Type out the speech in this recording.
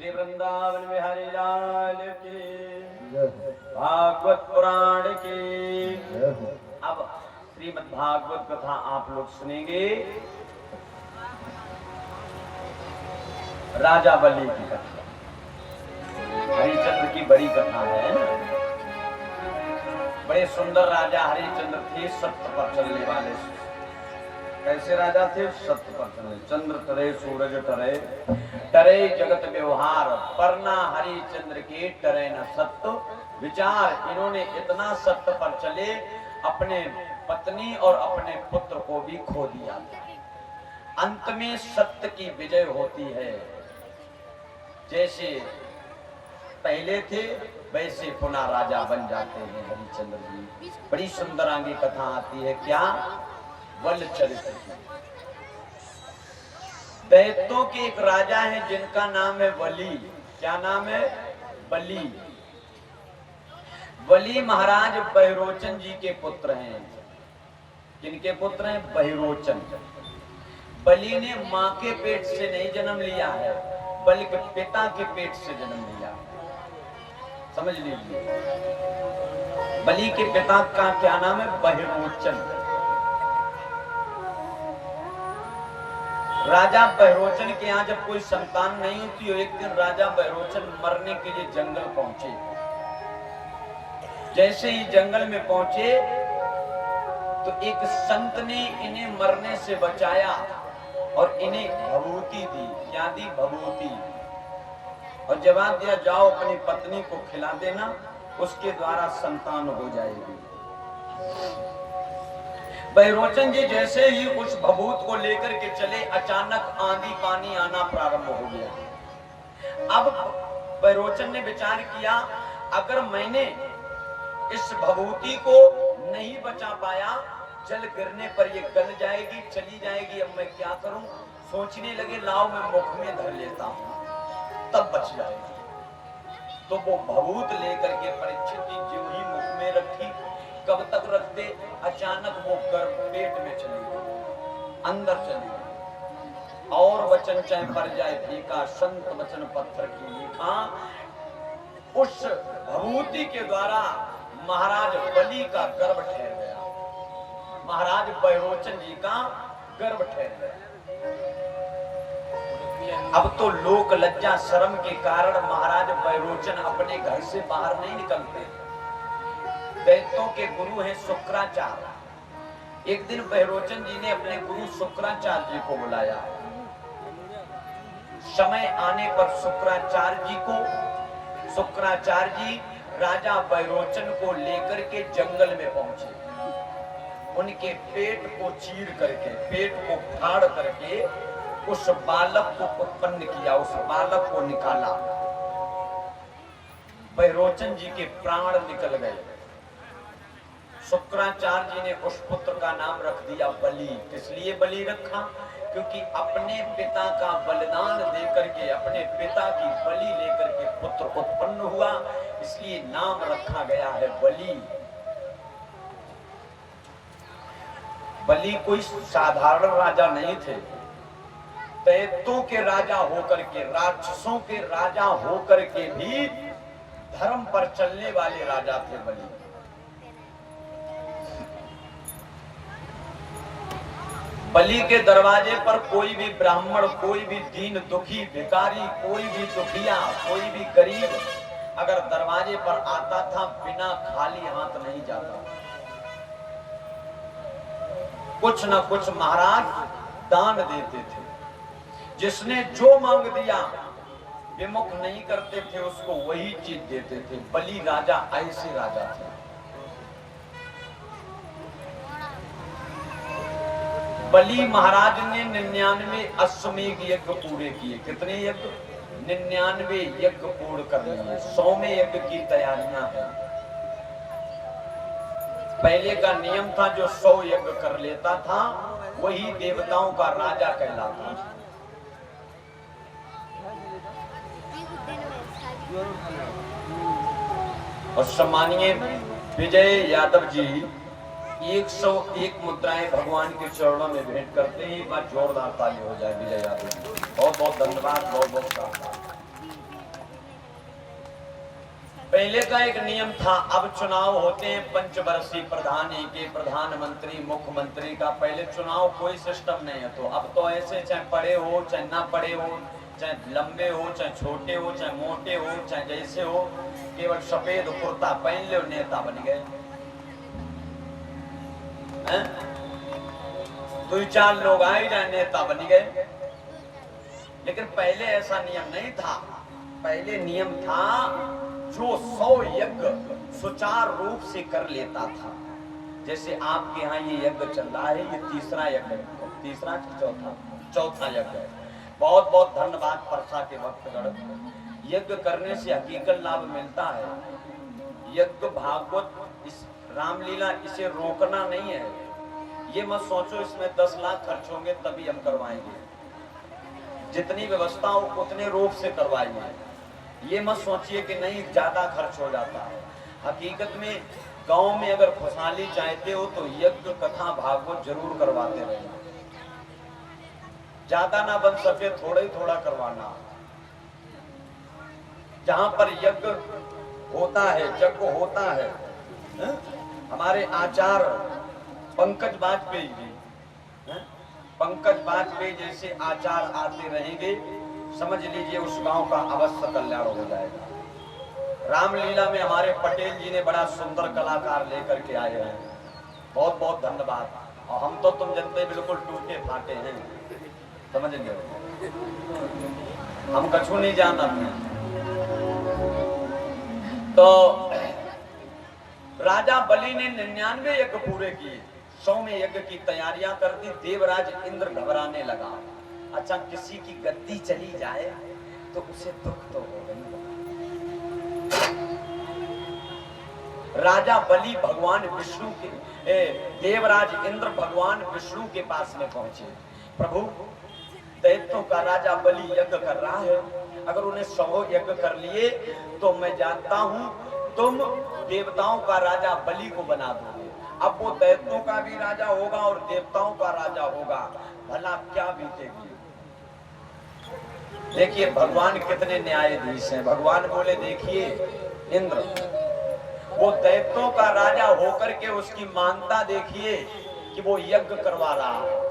वृंदावन बिहारी लाल की, भागवत पुराण की। अब श्रीमद् भागवत कथा आप लोग सुनेंगे। राजा बलि की कथा, हरिश्चंद्र की बड़ी कथा है ना। बड़े सुंदर राजा हरिश्चंद्र थे, सत्य पर चलने वाले। कैसे राजा थे? सत्य पर चलने। चंद्र टरे सूरज टरे, टरे जगत व्यवहार, परना हरिश्चंद्र के टरे न सत्य विचार। इन्होंने इतना सत्य पर चले, अपने पत्नी और अपने पुत्र को भी खो दिया। अंत में सत्य की विजय होती है। जैसे पहले थे वैसे पुनः राजा बन जाते हैं हरिश्चंद्र जी। बड़ी सुंदर आगे कथा आती है। क्या? वल चरित्र की। दैत्यों के एक राजा है जिनका नाम है बलि। क्या नाम है? बलि। बलि महाराज बहिरोचन जी के पुत्र हैं। किनके पुत्र हैं? बहिरोचन। बलि ने मां के पेट से नहीं जन्म लिया है, बल्कि पिता के पेट से जन्म लिया। समझ लीजिए, बलि के पिता का क्या नाम है? बहिरोचन। राजा बहिरोचन के यहाँ जब कोई संतान नहीं होती, एक दिन राजा बहिरोचन मरने के लिए जंगल पहुंचे। जैसे ही जंगल में पहुंचे तो एक संत ने इन्हें मरने से बचाया और इन्हें भभूति दी। क्या दी? भभूति। और जवाब दिया, जाओ अपनी पत्नी को खिला देना, उसके द्वारा संतान हो जाएगी। बहिरोचन जी जैसे ही उस भभूत को लेकर के चले, अचानक आंधी पानी आना प्रारंभ हो गया। अब बहिरोचन ने विचार किया, अगर मैंने इस भभूति को नहीं बचा पाया, जल गिरने पर ये गल जाएगी, चली जाएगी। अब मैं क्या करूं? सोचने लगे, लाओ मैं मुख में धर लेता हूं, तब बच जाएगी। तो वो भभूत लेकर के परीक्षित जी जो ही मुख में रखी, कब तक रखते? अचानक वो गर्भ पेट में चली गई, अंदर चली गई। और वचन चाहे पर जाए फीका, संत वचन पत्थर की लिखा। उस भभूति के द्वारा महाराज बलि का गर्भ ठहर गया। महाराज बहिरोचन जी का गर्भ ठहर गया। अब तो लोक लज्जा शर्म के कारण महाराज बहिरोचन अपने घर से बाहर नहीं निकलते। दैत्यों के गुरु हैं शुक्राचार्य। एक दिन बहिरोचन जी ने अपने गुरु शुक्राचार्य जी को बुलाया। समय आने पर शुक्राचार्य जी राजा बहिरोचन को लेकर के जंगल में पहुंचे। उनके पेट को चीर करके, पेट को फाड़ करके उस बालक को उत्पन्न किया, उस बालक को निकाला। बहिरोचन जी के प्राण निकल गए। शुक्राचार्य जी ने उस पुत्र का नाम रख दिया बलि। किस लिए बलि रखा? क्योंकि अपने पिता का बलिदान देकर के, अपने पिता की बलि लेकर के पुत्र उत्पन्न हुआ, इसलिए नाम रखा गया है बलि। बलि कोई साधारण राजा नहीं थे। दैत्यों के राजा होकर के, राक्षसों के राजा होकर के भी धर्म पर चलने वाले राजा थे बलि। बलि के दरवाजे पर कोई भी ब्राह्मण, कोई भी दीन दुखी भिखारी, कोई भी दुखिया, कोई भी गरीब अगर दरवाजे पर आता था, बिना खाली हाथ नहीं जाता। कुछ न कुछ महाराज दान देते थे। जिसने जो मांग दिया, विमुख नहीं करते थे, उसको वही चीज देते थे। बलि राजा ऐसे राजा थे। बलि महाराज ने 99 अश्वमेध यज्ञ पूरे किए। कितने यज्ञ? 99 यज्ञ पूर्ण कर लिए। 100वें यज्ञ की तैयारियां हैं। पहले का नियम था, जो 100 यज्ञ कर लेता था वही देवताओं का राजा कहलाता था। और सम्मानीय विजय यादव जी 101 मुद्राएं भगवान के चरणों में भेंट करते हैं। एक बार जोरदार ताली हो जाए विजय यादव जी। बहुत बहुत धन्यवाद, बहुत बहुत धन्यवाद। पहले का एक नियम था, अब चुनाव होते हैं पंचवर्षीय प्रधान, एक प्रधानमंत्री मुख्यमंत्री का। पहले चुनाव कोई सिस्टम नहीं है, तो अब तो ऐसे चाहे पड़े हो चाहे ना पड़े हो, चाहे लंबे हो चाहे छोटे हो, चाहे मोटे हो चाहे जैसे हो, केवल सफेद कुर्ता पहन लो नेता बन गए। दो चार लोग आए जाए नेता बन गए। लेकिन पहले ऐसा नियम नहीं था। पहले नियम था जो 100 यज्ञ सुचारू रूप से कर लेता था। जैसे आपके यहाँ ये यज्ञ चल रहा है, ये तीसरा यज्ञ है, तीसरा चौथा यज्ञ है। बहुत बहुत धन्यवाद परसा के भक्तगण। यज्ञ करने से हकीकत लाभ मिलता है। यज्ञ भागवत इस रामलीला इसे रोकना नहीं है। ये मत सोचो इसमें 10 लाख खर्च होंगे तभी हम करवाएंगे। जितनी व्यवस्था हो उतने रूप से करवाइए। ये मत सोचिए कि नहीं ज्यादा खर्च हो जाता है। हकीकत में गांव में अगर खुशहाली चाहते हो तो यज्ञ कथा भागवत जरूर करवाते रहना। ज्यादा ना बन सके थोड़ा ही थोड़ा करवाना। जहां पर यज्ञ होता है, यज्ञ होता है, हमारे आचार्य पंकज वाजपेयी जी, पंकज वाजपेयी जैसे आचार आते रहेंगे, समझ लीजिए उस गांव का अवश्य कल्याण हो जाएगा। रामलीला में हमारे पटेल जी ने बड़ा सुंदर कलाकार लेकर के आए हैं। बहुत बहुत धन्यवाद। और हम तो तुम जनते बिल्कुल टूटे फाटे हैं, समझ गए। हम कछु नहीं जानते। तो राजा बलि ने 99 यज्ञ पूरे किए, 100वें यज्ञ की तैयारियां कर दी। देवराज इंद्र घबराने लगा। अच्छा, किसी की गद्दी चली जाए तो उसे दुख तो होगा। राजा बलि भगवान विष्णु के देवराज इंद्र भगवान विष्णु के पास में पहुंचे। प्रभु, दैत्यों का राजा बलि यज्ञ कर रहा है, अगर उन्हें 100 यज्ञ कर लिए तो मैं जानता हूं तुम देवताओं का राजा बलि को बना दोगे। अब वो दैत्यों का भी राजा होगा और देवताओं का राजा होगा, भला क्या बीतेगी। देखिए भगवान कितने न्यायाधीश हैं। भगवान बोले देखिए इंद्र, वो दैत्यों का राजा होकर के उसकी मानता देखिए कि वो यज्ञ करवा रहा है।